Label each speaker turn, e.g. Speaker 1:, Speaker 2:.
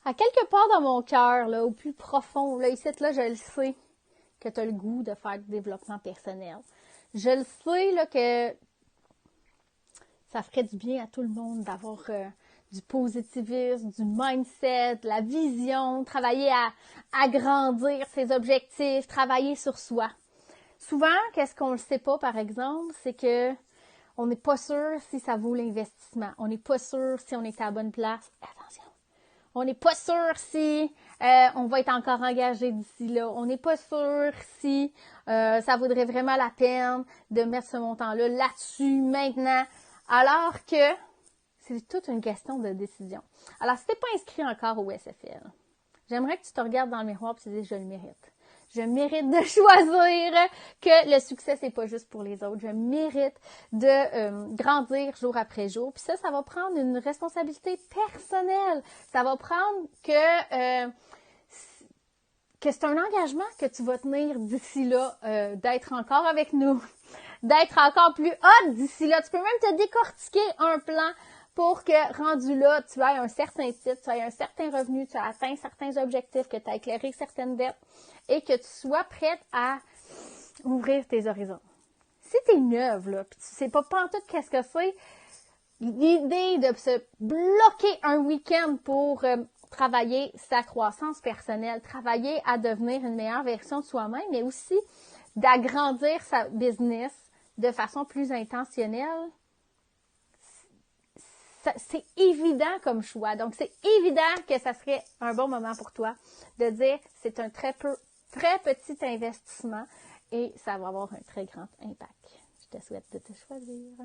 Speaker 1: À quelque part dans mon cœur, là, au plus profond, là, ici, là, je le sais que tu as le goût de faire du développement personnel. Je le sais, là, que ça ferait du bien à tout le monde d'avoir du positivisme, du mindset, de la vision, travailler à agrandir ses objectifs, travailler sur soi. Souvent, qu'est-ce qu'on ne sait pas, par exemple, c'est que on n'est pas sûr si ça vaut l'investissement. On n'est pas sûr si on est à la bonne place. Attention! On n'est pas sûr si on va être encore engagé d'ici là. On n'est pas sûr si ça vaudrait vraiment la peine de mettre ce montant-là là-dessus, maintenant. Alors que c'est toute une question de décision. Alors, si tu n'es pas inscrit encore au SFL, j'aimerais que tu te regardes dans le miroir et tu te dises « je le mérite ». Je mérite de choisir que le succès, c'est pas juste pour les autres. Je mérite de grandir jour après jour. Puis ça va prendre une responsabilité personnelle. Ça va prendre que c'est un engagement que tu vas tenir d'ici là, d'être encore avec nous, d'être encore plus hot d'ici là. Tu peux même te décortiquer un plan pour que, rendu là, tu aies un certain titre, tu aies un certain revenu, tu aies atteint certains objectifs, que tu aies éclairé certaines dettes et que tu sois prête à ouvrir tes horizons. Si tu es neuve, là, puis tu sais pas pantoute qu'est-ce que c'est, l'idée de se bloquer un week-end pour travailler sa croissance personnelle, travailler à devenir une meilleure version de soi-même, mais aussi d'agrandir sa business de façon plus intentionnelle, c'est évident comme choix. Donc, c'est évident que ça serait un bon moment pour toi de dire c'est un très petit investissement et ça va avoir un très grand impact. Je te souhaite de te choisir.